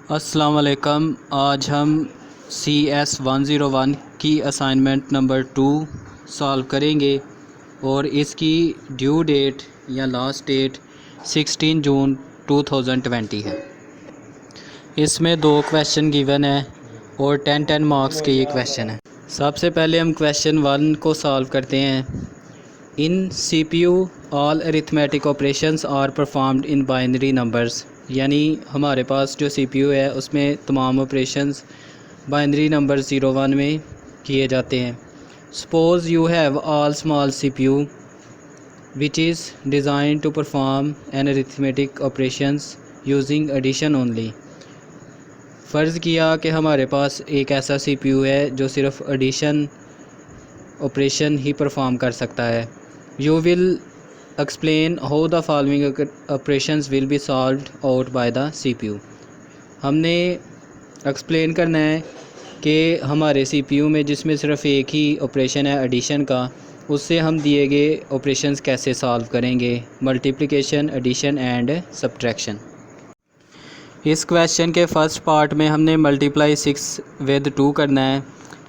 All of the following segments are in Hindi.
अस्सलाम वालेकुम। आज हम CS101 की असाइनमेंट नंबर 2 सॉल्व करेंगे और इसकी ड्यू डेट या लास्ट डेट 16 जून 2020 है। इसमें 2 क्वेश्चन गिवन है और 10 मार्क्स के ये क्वेश्चन है। सबसे पहले हम क्वेश्चन 1 को सॉल्व करते हैं। In CPU all arithmetic operations are performed in binary numbers, यानी हमारे पास जो CPU है उसमें तमाम ऑपरेशंस बाइनरी नंबर 01 में किए जाते हैं। Suppose you have all small CPU which is designed to perform an arithmetic operations using addition only. फ़र्ज़ किया कि हमारे पास एक ऐसा CPU है जो सिर्फ एडिशन ऑपरेशन ही परफॉर्म कर सकता है। You will explain how the following operations will be solved out by the CPU। हमने एक्सप्लेन करना है कि हमारे CPU में जिसमें सिर्फ एक ही ऑपरेशन है एडिशन का, उससे हम दिए गए ऑपरेशंस कैसे सॉल्व करेंगे, मल्टीप्लिकेशन, एडिशन एंड सब्ट्रैक्शन। इस क्वेश्चन के फर्स्ट पार्ट में हमने मल्टीप्लाई 6 विद 2 करना है,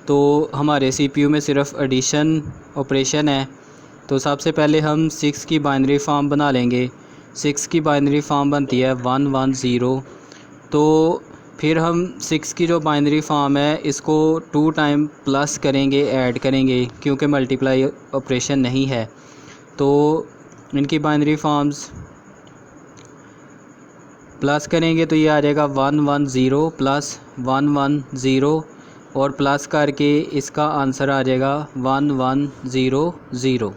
तो हमारे CPU में सिर्फ एडिशन ऑपरेशन है। तो सबसे पहले हम 6 की बाइनरी फॉर्म बना लेंगे। 6 की बाइनरी फॉर्म बनती है 110। तो फिर हम 6 की जो बाइनरी फॉर्म है इसको 2 टाइम प्लस करेंगे, ऐड करेंगे, क्योंकि मल्टीप्लाई ऑपरेशन नहीं है। तो इनकी बाइनरी फॉर्म्स प्लस करेंगे तो ये आ जाएगा 110 प्लस 110 और प्लस करके इसका आंसर आ जाएगा 1100।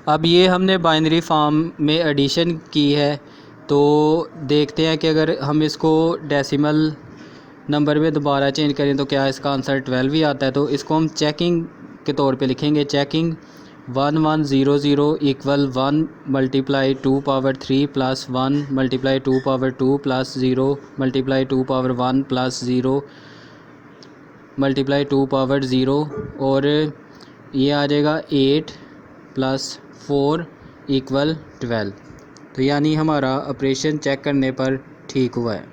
अब ये हमने बाइनरी फॉर्म में एडिशन की है, तो देखते हैं कि अगर हम इसको डेसिमल नंबर में दोबारा चेंज करें तो क्या इसका आंसर 12 ही आता है। तो इसको हम चेकिंग के तौर पे लिखेंगे। Checking 1100 equal 1 multiply 2 power 3 plus 1 multiply 2 power 2 plus 0 multiply 2 power 1 plus 0 multiply 2 power 0 और ये आ जाएगा 8 प्लस 4 इक्वल 12। तो यानी हमारा ऑपरेशन चेक करने पर ठीक हुआ है।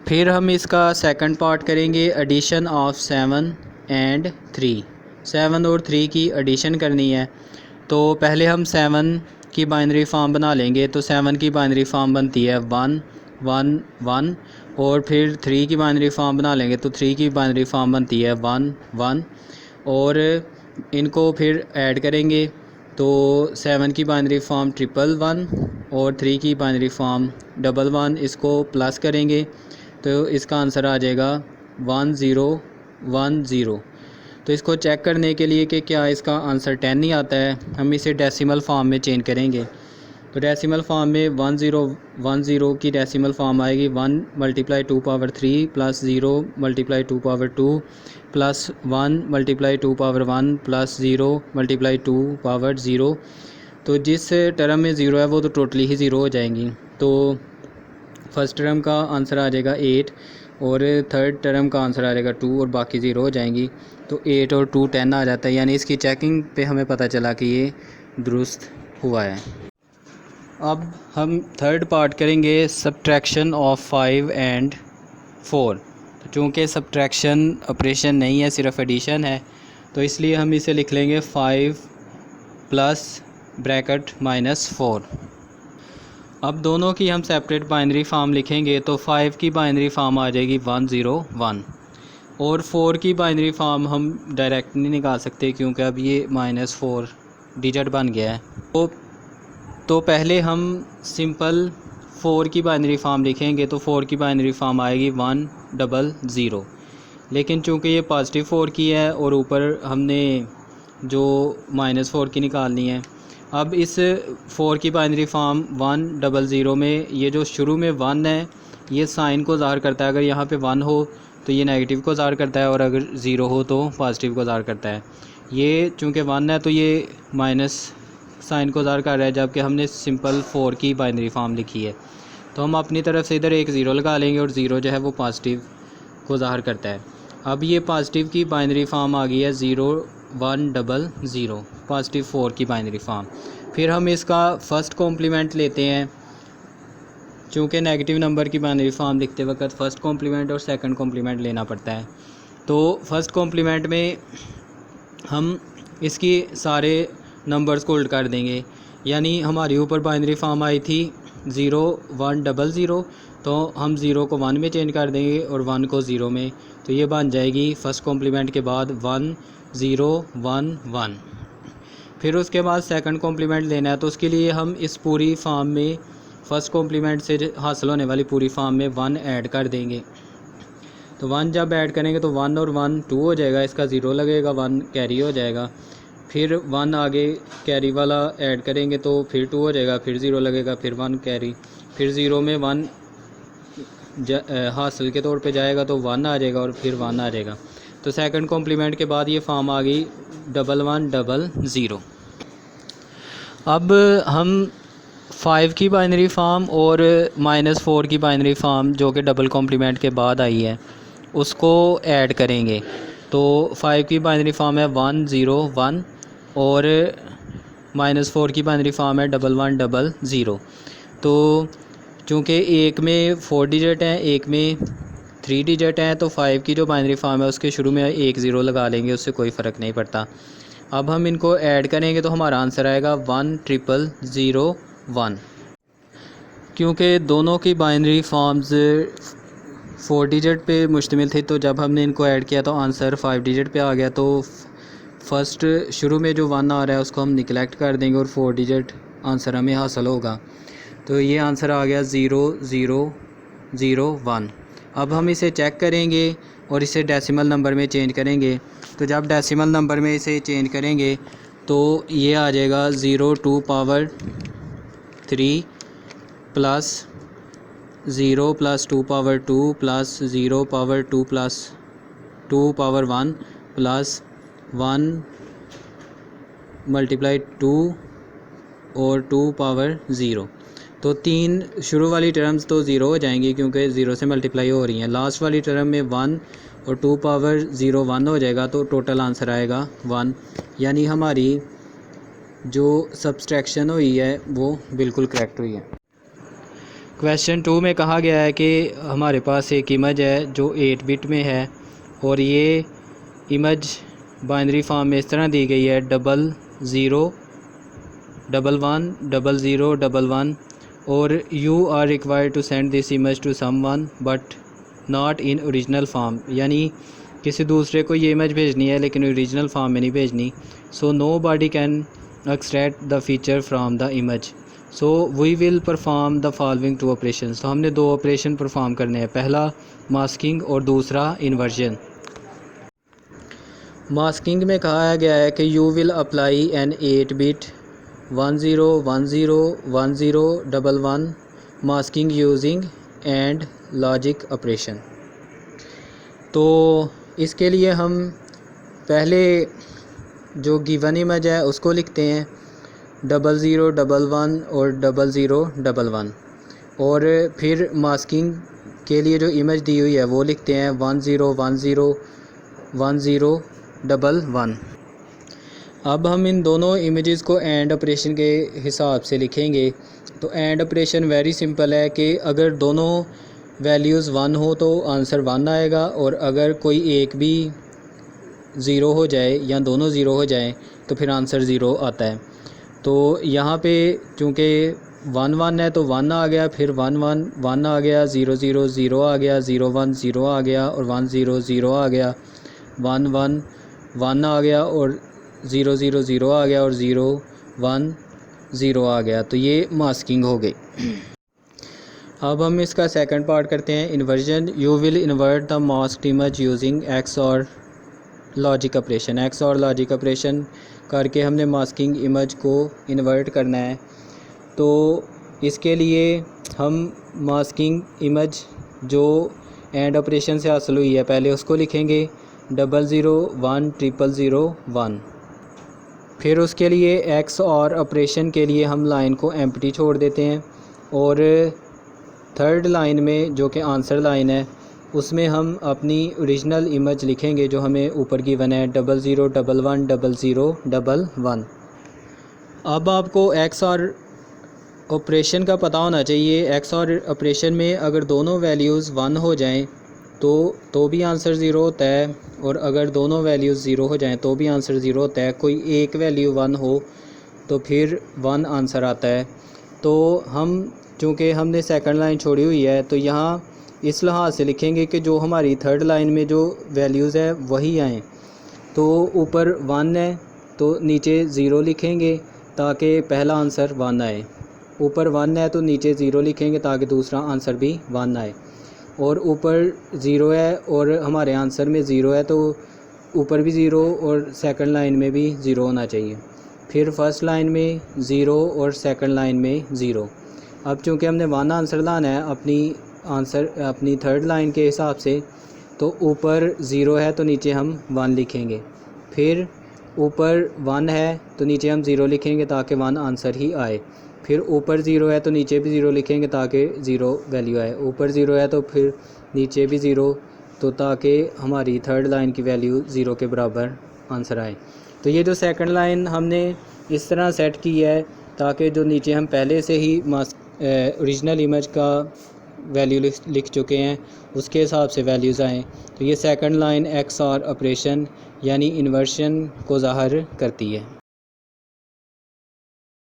फिर हम इसका सेकंड पार्ट करेंगे, एडिशन ऑफ 7 एंड 3। 7 और 3 की एडिशन करनी है। तो पहले हम 7 की बाइनरी फॉर्म बना लेंगे। तो 7 की बाइनरी फॉर्म बनती है 1 1 1 और फिर 3 की बाइनरी फॉर्म बना लेंगे तो 3 की बाइनरी फॉर्म बनती है 1 1 और इनको फिर ऐड करेंगे। तो 7 की बाइनरी फॉर्म 111 और 3 की बाइनरी फॉर्म 11। इसको प्लस करेंगे तो इसका आंसर आ जाएगा 1010। तो इसको चेक करने के लिए कि क्या इसका आंसर 10 ही आता है, हम इसे डेसिमल फॉर्म में चेंज करेंगे। तो डेसिमल फॉर्म में 1010 की डेसिमल फॉर्म आएगी 1 multiply 2 power 3 plus 0 multiply 2 power 2 plus 1 multiply 2 power 1 plus 0 multiply 2 power 0। तो जिस टर्म में 0 है वो तो टोटली ही 0 हो जाएंगी। तो फर्स्ट टर्म का आंसर आ जाएगा 8 और थर्ड टर्म का आंसर आ जाएगा 2 और बाकी 0 हो जाएंगी। तो 8 और 2 10 आ जाता है, यानी इसकी चेकिंग पे हमें पता चला कि ये दुरुस्त हुआ है। अब हम थर्ड पार्ट करेंगे, सब्ट्रैक्शन ऑफ 5 एंड 4। तो चूँकि सब्ट्रैक्शन ऑपरेशन नहीं है, सिर्फ एडिशन है, तो इसलिए हम इसे लिख लेंगे 5 प्लस ब्रैकेट -4। अब दोनों की हम सेपरेट बाइनरी फॉर्म लिखेंगे। तो 5 की बाइनरी फॉर्म आ जाएगी 101 और 4 की बाइनरी फॉर्म हम डायरेक्ट नहीं निकाल सकते क्योंकि अब ये -4 डिजिट बन गया है। तो पहले हम सिंपल 4 की बाइनरी फॉर्म लिखेंगे। तो 4 की बाइनरी फॉर्म आएगी 100, लेकिन चूंकि ये पॉजिटिव 4 की है और ऊपर हमने जो -4 की निकालनी है। अब इस 4 की बाइनरी फॉर्म 100 में ये जो शुरू में 1 है ये साइन को ज़ाहिर करता है। अगर यहाँ पे 1 हो तो ये नेगेटिव को ज़ाहिर करता है और अगर 0 हो तो पॉजिटिव को ज़ाहिर करता है। ये चूँकि 1 है तो ये माइनस साइन को ज़ाहिर कर रहा है, जबकि हमने सिंपल 4 की बाइनरी फॉर्म लिखी है। तो हम अपनी तरफ से इधर एक 0 लगा लेंगे और 0 जो है वो पॉजिटिव को ज़ाहिर करता है। अब ये पॉजिटिव की बाइनरी फॉर्म आ गई है 0100, पॉजिटिव 4 की बाइनरी फॉर्म। फिर हम इसका फर्स्ट कॉम्प्लीमेंट लेते हैं। चूँकि नेगेटिव नंबर की बाइनरी फॉर्म लिखते वक्त फ़र्स्ट कॉम्प्लीमेंट और सेकंड कॉम्प्लीमेंट लेना पड़ता है। तो फर्स्ट कॉम्प्लीमेंट में हम इसकी सारे नंबर्स को उल्ट कर देंगे, यानी हमारे ऊपर बाइनरी फॉर्म आई थी 0 1 0 0, तो हम 0 को 1 में चेंज कर देंगे और 1 को 0 में, तो ये बन जाएगी फ़र्स्ट कॉम्प्लीमेंट के बाद 1 0 1 1। फिर उसके बाद सेकंड कॉम्प्लीमेंट लेना है, तो उसके लिए हम इस पूरी फॉर्म में फ़र्स्ट कॉम्प्लीमेंट से हासिल होने वाली पूरी फॉर्म में 1 ऐड कर देंगे। तो 1 जब ऐड करेंगे तो 1 और 1 2 हो जाएगा, इसका 0 लगेगा, 1 कैरी हो जाएगा। फिर 1 आगे कैरी वाला ऐड करेंगे तो फिर 2 हो जाएगा, फिर 0 लगेगा, फिर 1 कैरी, फिर 0 में 1 हासिल के तौर पे जाएगा तो 1 आ जाएगा और फिर 1 आ जाएगा। तो सेकंड कॉम्प्लीमेंट के बाद ये फॉर्म आ गई 1 1 0 0। अब हम 5 की बाइनरी फार्म और -4 की बाइनरी फार्म जो कि डबल कॉम्प्लीमेंट के बाद आई है उसको ऐड करेंगे। तो 5 की बाइनरी फार्म है 1 0 1 और -4 की बाइनरी फार्म है 1 1 0 0। तो चूँकि एक में 4 डिजिट हैं, एक में 3 डिजिट हैं, तो 5 की जो बाइनरी फार्म है उसके शुरू में 1 0 लगा लेंगे, उससे कोई फ़र्क नहीं पड़ता। अब हम इनको ऐड करेंगे तो हमारा आंसर आएगा 1 0 0 1। क्योंकि दोनों की बाइनरी फॉर्म्स 4 डिजिट पे मुश्तमिल थी, तो जब हमने इनको ऐड किया तो आंसर 5 डिजिट पे आ गया। तो फर्स्ट शुरू में जो 1 आ रहा है उसको हम निगलेक्ट कर देंगे और 4 डिजिट आंसर हमें हासिल होगा। तो ये आंसर आ गया 0 0 0 1। अब हम इसे चेक करेंगे और इसे डेसिमल नंबर में चेंज करेंगे। तो जब डेसिमल नंबर में इसे चेंज करेंगे तो ये आ जाएगा 0 2 power 3 plus 0 plus 2 power 2 plus 0 power 2 plus 2 power 1 plus 1 multiply 2 और 2 पावर 0। तो 3 शुरू वाली टर्म्स तो 0 हो जाएंगी क्योंकि 0 से मल्टीप्लाई हो रही हैं। लास्ट वाली टर्म में 1 और 2 पावर 0 1 हो जाएगा, तो टोटल आंसर आएगा 1। यानी हमारी जो सब्सट्रैक्शन हुई है वो बिल्कुल करेक्ट हुई है। क्वेश्चन 2 में कहा गया है कि हमारे पास एक इमेज है जो 8 बिट में है और ये इमेज बाइनरी फॉर्म में इस तरह दी गई है 0 0 1 1 0 1 1 और you are required to send this image to someone but not in original form, यानी किसी दूसरे को ये इमेज भेजनी है लेकिन ओरिजिनल फॉर्म में नहीं भेजनी। So nobody can extract the feature from the image, so we will perform the following 2 operations. तो हमने 2 ऑपरेशन परफॉर्म करने हैं, पहला मास्किंग और दूसरा इन्वर्जन। मास्किंग में कहा गया है कि you will apply N 8 bit 1 0 1 0 1 0 1 1 masking using and logic operation. तो इसके लिए हम पहले जो गिवन इमेज है उसको लिखते हैं 0 0 1 1 और 0 0 1 1 और फिर मास्किंग के लिए जो इमेज दी हुई है वो लिखते हैं 1 0 1 0 1 0 1 1। अब हम इन दोनों इमेजेस को एंड ऑपरेशन के हिसाब से लिखेंगे। तो एंड ऑपरेशन वेरी सिंपल है कि अगर दोनों वैल्यूज़ 1 हो तो आंसर 1 आएगा और अगर कोई एक भी 0 हो जाए या दोनों 0 हो जाएं तो फिर आंसर 0 आता है। तो यहाँ पे चूँकि 1 1 है तो 1 आ गया, फिर 1 1 1 आ गया, 0 0 0 आ गया, 0 1 0 आ गया और 1 0 0 आ गया, 1 1 1 आ गया और 0 0 0 आ गया और 0 1 0 आ गया। तो ये मास्किंग हो गई। अब हम इसका सेकंड पार्ट करते हैं, inversion. You will invert the masked image using x और लॉजिक ऑपरेशन। एक्स और लॉजिक ऑपरेशन करके हमने मास्किंग इमेज को इन्वर्ट करना है। तो इसके लिए हम मास्किंग इमेज जो एंड ऑपरेशन से हासिल हुई है पहले उसको लिखेंगे 0 0 1 0 0 1। फिर उसके लिए एक्स और ऑपरेशन के लिए हम लाइन को एम्प्टी छोड़ देते हैं और थर्ड लाइन में जो कि आंसर लाइन है उसमें हम अपनी ओरिजिनल इमेज लिखेंगे जो हमें ऊपर गिवन है 0 0 1 1 0 0 1 1। अब आपको एक्स और ऑपरेशन का पता होना चाहिए। एक्स और ऑपरेशन में अगर दोनों वैल्यूज़ 1 हो जाएं तो भी आंसर ज़ीरो होता है, और अगर दोनों वैल्यूज़ ज़ीरो हो जाएं तो भी आंसर ज़ीरो होता है। कोई एक वैल्यू 1 हो तो फिर 1 आंसर आता है। तो हम चूँकि हमने सेकंड लाइन छोड़ी हुई है तो यहाँ इस लिहाज से लिखेंगे कि जो हमारी थर्ड लाइन में जो वैल्यूज़ है वही आएँ। तो ऊपर 1 है तो नीचे ज़ीरो लिखेंगे ताकि पहला आंसर 1 आए। ऊपर 1 है तो नीचे ज़ीरो लिखेंगे ताकि दूसरा आंसर भी 1 आए। और ऊपर ज़ीरो है और हमारे आंसर में ज़ीरो है तो ऊपर भी ज़ीरो और सेकंड लाइन में भी ज़ीरो होना चाहिए। फिर फर्स्ट लाइन में ज़ीरो और सेकंड लाइन में ज़ीरो। अब चूँकि हमने 1 आंसर लाना है अपनी थर्ड लाइन के हिसाब से, तो ऊपर ज़ीरो है तो नीचे हम 1 लिखेंगे। फिर ऊपर 1 है तो नीचे हम ज़ीरो लिखेंगे ताकि 1 आंसर ही आए। फिर ऊपर ज़ीरो है तो नीचे भी ज़ीरो लिखेंगे ताकि ज़ीरो वैल्यू आए। ऊपर ज़ीरो है तो फिर नीचे भी ज़ीरो, तो ताकि हमारी थर्ड लाइन की वैल्यू ज़ीरो के बराबर आंसर आए। तो ये जो सेकंड लाइन हमने इस तरह सेट की है ताकि जो नीचे हम पहले से ही ओरिजिनल इमेज का वैल्यू लिख चुके हैं उसके हिसाब से वैल्यूज़ आएँ। तो ये सेकंड लाइन एक्स और ऑपरेशन यानी इन्वर्शन को ज़ाहिर करती है।